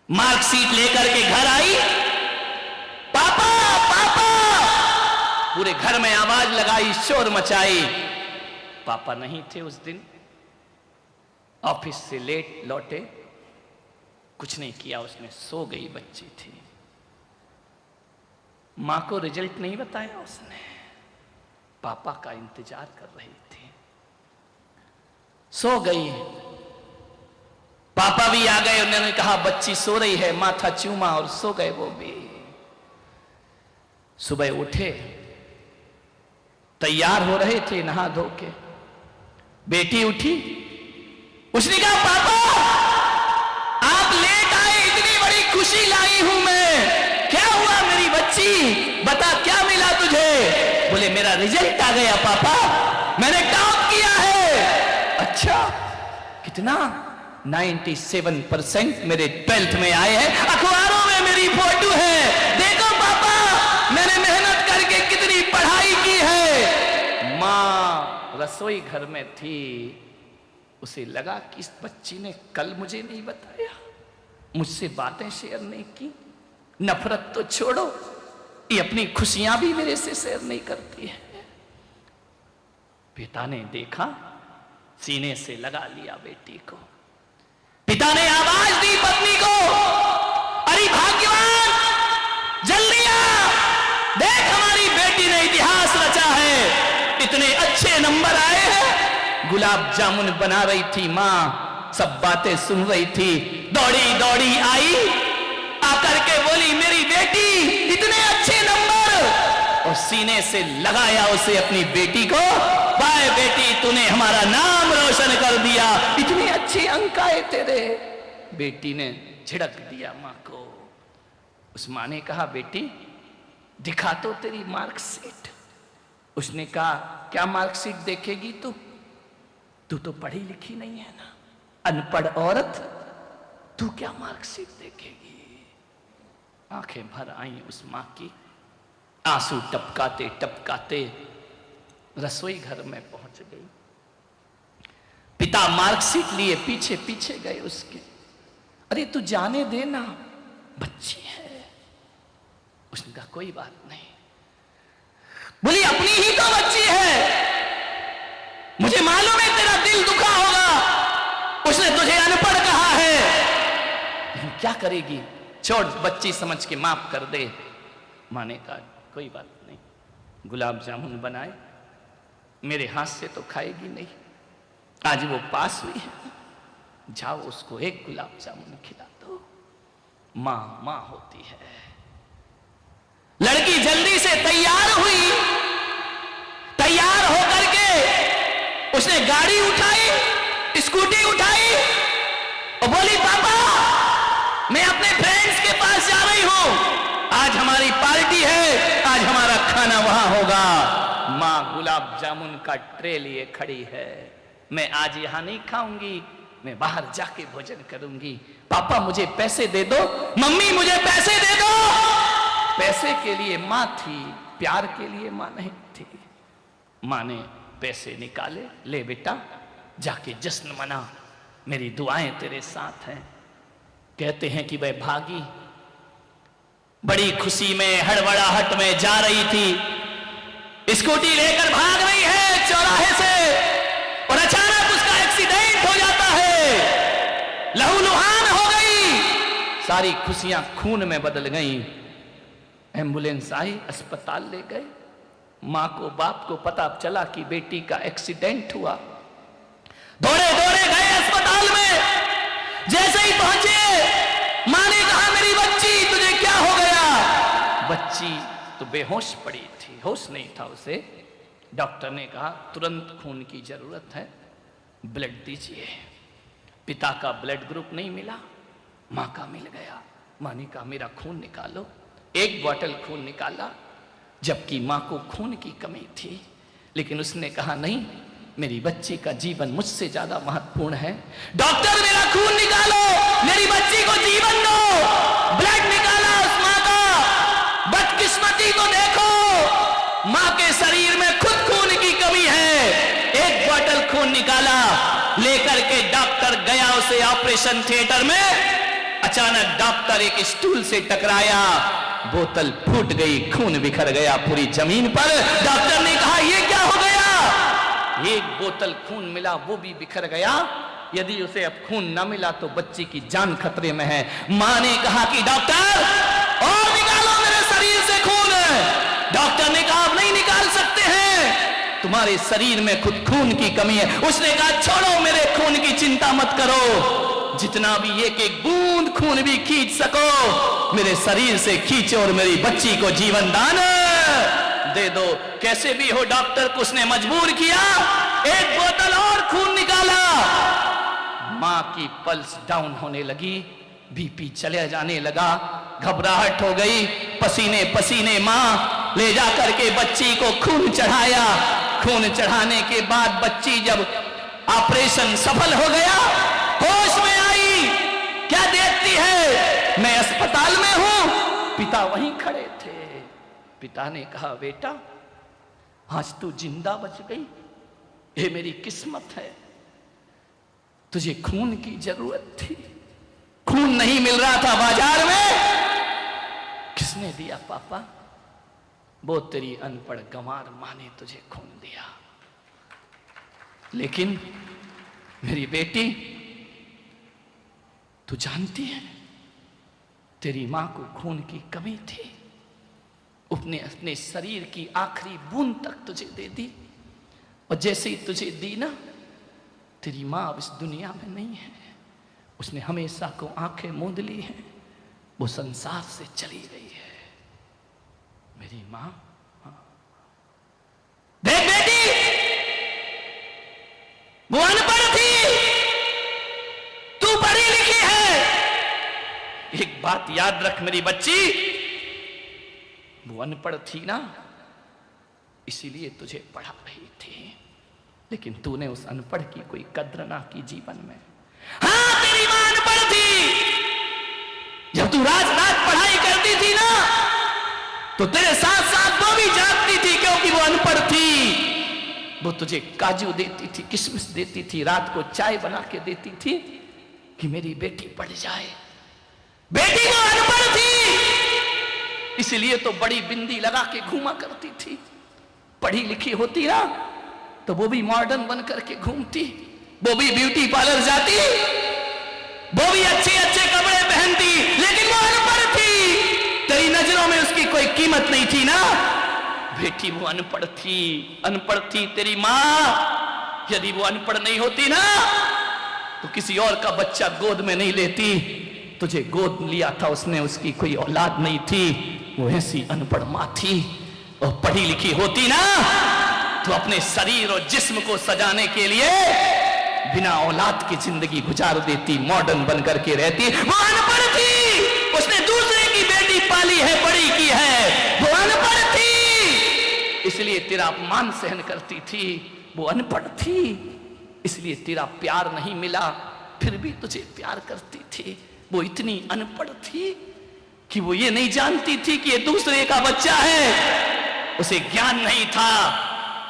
Marksheet लेकर के घर आई, पापा पापा, पूरे घर में आवाज लगाई, शोर मचाई। पापा नहीं थे उस दिन, ऑफिस से लेट लौटे, कुछ नहीं किया उसने, सो गई बच्ची थी। मां को रिजल्ट नहीं बताया उसने, पापा का इंतजार कर रही थी, सो गई। पापा भी आ गए, उन्होंने कहा बच्ची सो रही है, माथा चूमा और सो गए वो भी। सुबह उठे, तैयार हो रहे थे नहा धो के, बेटी उठी, उसने कहा पापा आप लेट आए, इतनी बड़ी खुशी लाई हूं मैं, क्या हुआ मेरी बच्ची, बता क्या मिला तुझे। बोले मेरा रिजल्ट आ गया पापा, मैंने टॉप किया है। अच्छा कितना, 97% मेरे 12th में आए हैं, अखबारों में मेरी फोटो है, देखो पापा मैंने मेहनत करके कितनी पढ़ाई की है। मां रसोई घर में थी, उसे लगा कि इस बच्ची ने कल मुझे नहीं बताया, मुझसे बातें शेयर नहीं की, नफरत तो छोड़ो, ये अपनी खुशियां भी मेरे से शेयर नहीं करती है। पिता ने देखा, सीने से लगा लिया बेटी को। पिता ने आवाज दी पत्नी को, अरे भाग्यवान जल्दी आ, देख हमारी बेटी ने इतिहास रचा है, इतने अच्छे नंबर आए हैं। गुलाब जामुन बना रही थी मां, सब बातें सुन रही थी, दौड़ी दौड़ी आई, आकर के बोली मेरी बेटी इतने अच्छे नंबर, और सीने से लगाया उसे अपनी बेटी को, बाय बेटी तूने हमारा नाम रोशन कर दिया, इतने अच्छे अंक आए तेरे। बेटी ने झिड़क दिया मां को। उस मां ने कहा बेटी दिखा तो तेरी मार्कशीट। उसने कहा क्या मार्कशीट देखेगी तू तो पढ़ी लिखी नहीं है ना, अनपढ़ औरत, तू क्या मार्कशीट देखेगी। आंखें भर आई उस मां की, आंसू टपकाते टपकाते रसोई घर में पहुंच गई। पिता मार्कशीट लिए पीछे पीछे गए उसके, अरे तू जाने देना बच्ची है। उसने कहा कोई बात नहीं। बोली अपनी ही तो बच्ची है, मुझे मालूम है तेरा दिल दुखा होगा, उसने तुझे अनपढ़ कहा है, लेकिन क्या करेगी, छोड़ बच्ची समझ के माफ कर दे। मां ने कहा कोई बात नहीं, गुलाब जामुन बनाए, मेरे हाथ से तो खाएगी नहीं, आज वो पास हुई है, जाओ उसको एक गुलाब जामुन खिला दो। मां मां होती है। लड़की जल्दी से तैयार हुई, तैयार होकर के उसने गाड़ी उठाई, स्कूटी उठाई और बोली पापा मैं अपने फ्रेंड्स के पास जा रही हूं, आज हमारी पार्टी है, आज हमारा खाना वहां होगा। मां गुलाब जामुन का ट्रे लिए खड़ी है, मैं आज यहां नहीं खाऊंगी, मैं बाहर जाके भोजन करूंगी। पापा मुझे पैसे दे दो, मम्मी मुझे पैसे दे दो। पैसे के लिए मां थी, प्यार के लिए मां नहीं थी। मां ने पैसे निकाले, ले बेटा जाके जश्न मना, मेरी दुआएं तेरे साथ हैं। कहते हैं कि वह भागी, बड़ी खुशी में हड़बड़ाहट में जा रही थी, स्कूटी लेकर भाग रही है चौराहे से, और अचानक उसका एक्सीडेंट हो जाता है, लहूलुहान हो गई, सारी खुशियां खून में बदल गईं। एम्बुलेंस आई, अस्पताल ले गए। मां को बाप को पता चला कि बेटी का एक्सीडेंट हुआ, दौड़े दौड़े गए अस्पताल में। जैसे ही पहुंचे मां ने कहा मेरी बच्ची तुझे क्या हो गया। बच्ची तो बेहोश पड़ी थी, होश नहीं था उसे। डॉक्टर ने कहा तुरंत खून की जरूरत है, ब्लड दीजिए। पिता का ब्लड ग्रुप नहीं मिला, मां का मिल गया। मां ने कहा मेरा खून निकालो। एक बोतल खून निकाला, जबकि मां को खून की कमी थी, लेकिन उसने कहा नहीं, मेरी बच्ची का जीवन मुझसे ज्यादा महत्वपूर्ण है। डॉक्टर मेरा खून निकालो, मेरी बच्ची को जीवन दो। ब्लड निकाला उस मां का, बदकिस्मती तो देखो, मां के शरीर में खुद खून की कमी है। एक बोतल खून निकाला, लेकर के डॉक्टर गया उसे ऑपरेशन थिएटर में। अचानक डॉक्टर एक स्टूल से टकराया, बोतल फूट गई, खून बिखर गया पूरी जमीन पर। डॉक्टर ने कहा ये क्या हो गया? एक बोतल खून मिला, वो भी बिखर गया। यदि उसे अब खून न मिला तो बच्ची की जान खतरे में है। मां ने कहा कि डॉक्टर और निकालो मेरे शरीर से खून। डॉक्टर ने कहा अब नहीं निकाल सकते हैं, तुम्हारे शरीर में खुद खून की कमी है। उसने कहा छोड़ो, मेरे खून की चिंता मत करो, जितना भी एक एक बूंद खून भी खींच सको मेरे शरीर से खींचो और मेरी बच्ची को जीवन दान दे दो। कैसे भी हो डॉक्टर को उसने मजबूर किया, एक बोतल और खून निकाला। मां की पल्स डाउन होने लगी, बीपी चले जाने लगा, घबराहट हो गई, पसीने पसीने मां ले जा करके बच्ची को खून चढ़ाया। खून चढ़ाने के बाद बच्ची जब ऑपरेशन सफल हो गया, होश में आई, क्या देखती है, मैं अस्पताल में हूं, पिता वहीं खड़े थे। पिता ने कहा बेटा आज तू जिंदा बच गई, ये मेरी किस्मत है, तुझे खून की जरूरत थी, खून नहीं मिल रहा था बाजार में, किसने दिया पापा? वो तेरी अनपढ़ गंवार मां ने तुझे खून दिया। लेकिन मेरी बेटी तू जानती है तेरी मां को खून की कमी थी, उसने अपने शरीर की आखिरी बूंद तक तुझे दे दी, और जैसे ही तुझे दी ना, तेरी मां अब इस दुनिया में नहीं है, उसने हमेशा को आंखें मूंद ली हैं, वो संसार से चली गई है। मेरी मां, देख बेटी, वो अनपढ़ थी, तू पढ़ी लिखी है। एक बात याद रख मेरी बच्ची, वो अनपढ़ थी ना, इसीलिए तुझे पढ़ा रही थी, लेकिन तूने उस अनपढ़ की कोई कद्र ना की जीवन में। हाँ, तेरी मां अनपढ़ थी, जब तू रात रात पढ़ाई करती थी ना, तो तेरे साथ साथ वो भी जागती थी, क्योंकि वो अनपढ़ थी। वो तुझे काजू देती थी, किशमिश देती थी, रात को चाय बना के देती थी कि मेरी बेटी पढ़ जाए। बेटी वो अनपढ़ थी, इसलिए तो बड़ी बिंदी लगा के घूमा करती थी। पढ़ी लिखी होती ना तो वो भी मॉडर्न बन करके घूमती, वो भी ब्यूटी पार्लर जाती, वो भी अच्छे अच्छे कपड़े पहनती, लेकिन वो अनपढ़ थी, तेरी नजरों में उसकी कोई कीमत नहीं थी ना। बेटी वो अनपढ़ थी, अनपढ़ थी तेरी मां। यदि वो अनपढ़ नहीं होती ना तो किसी और का बच्चा गोद में नहीं लेती, तुझे गोद लिया था उसने, उसकी कोई औलाद नहीं थी, वो ऐसी अनपढ़ मां थी। और पढ़ी लिखी होती ना तो अपने शरीर और जिस्म को सजाने के लिए बिना औलाद की जिंदगी गुजार देती, मॉडर्न बन करके रहती। वो अनपढ़ थी, उसने दूसरे की बेटी पाली है, बड़ी की है, वो अनपढ़ थी, इसलिए तेरा अपमान सहन करती थी। वो अनपढ़ थी, इसलिए तेरा प्यार नहीं मिला, फिर भी तुझे प्यार करती थी। वो इतनी अनपढ़ थी कि वो ये नहीं जानती थी कि ये दूसरे का बच्चा है, उसे ज्ञान नहीं था,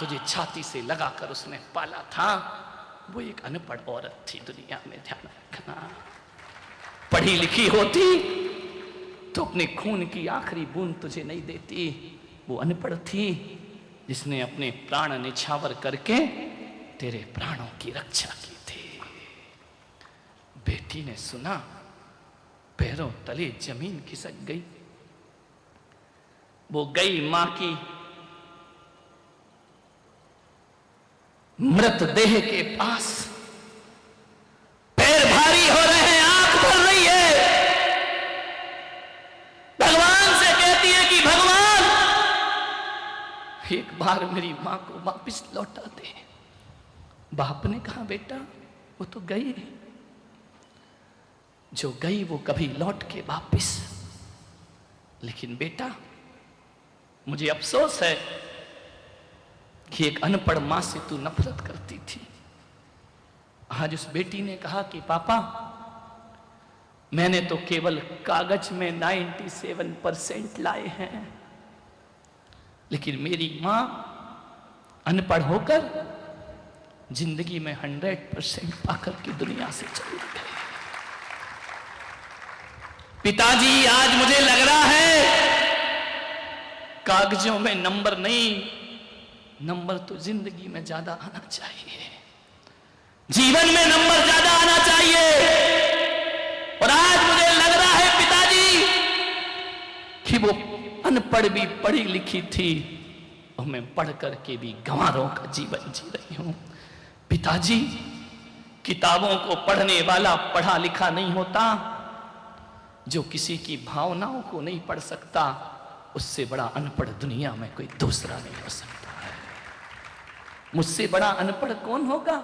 तुझे छाती से लगाकर उसने पाला था। वो एक अनपढ़ औरत थी, दुनिया में ध्यान रखना। पढ़ी लिखी होती तो अपने खून की आखिरी बूंद तुझे नहीं देती। वो अनपढ़ थी जिसने अपने प्राण निछावर करके तेरे प्राणों की रक्षा की थी। बेटी ने सुना, पैरों तले जमीन खिसक गई। वो गई मां की मृतदेह के पास, पैर भारी हो रहे हैं, आंख भर रही है, भगवान से कहती है कि भगवान एक बार मेरी मां को वापस लौटा दे। बाप ने कहा बेटा वो तो गई, जो गई वो कभी लौट के वापस, लेकिन बेटा मुझे अफसोस है कि एक अनपढ़ मां से तू नफरत करती थी। आज उस बेटी ने कहा कि पापा मैंने तो केवल कागज में 97% लाए हैं, लेकिन मेरी मां अनपढ़ होकर जिंदगी में 100% पाकर की दुनिया से चली गई। पिताजी आज मुझे लग रहा है कागजों में नंबर नहीं, नंबर तो जिंदगी में ज्यादा आना चाहिए, जीवन में नंबर ज्यादा आना चाहिए। और आज मुझे लग रहा है पिताजी कि वो अनपढ़ भी पढ़ी लिखी थी और मैं पढ़ करके भी गंवारों का जीवन जी रही हूं। पिताजी, किताबों को पढ़ने वाला पढ़ा लिखा नहीं होता, जो किसी की भावनाओं को नहीं पढ़ सकता उससे बड़ा अनपढ़ दुनिया में कोई दूसरा नहीं हो सकता है। मुझसे बड़ा अनपढ़ कौन होगा?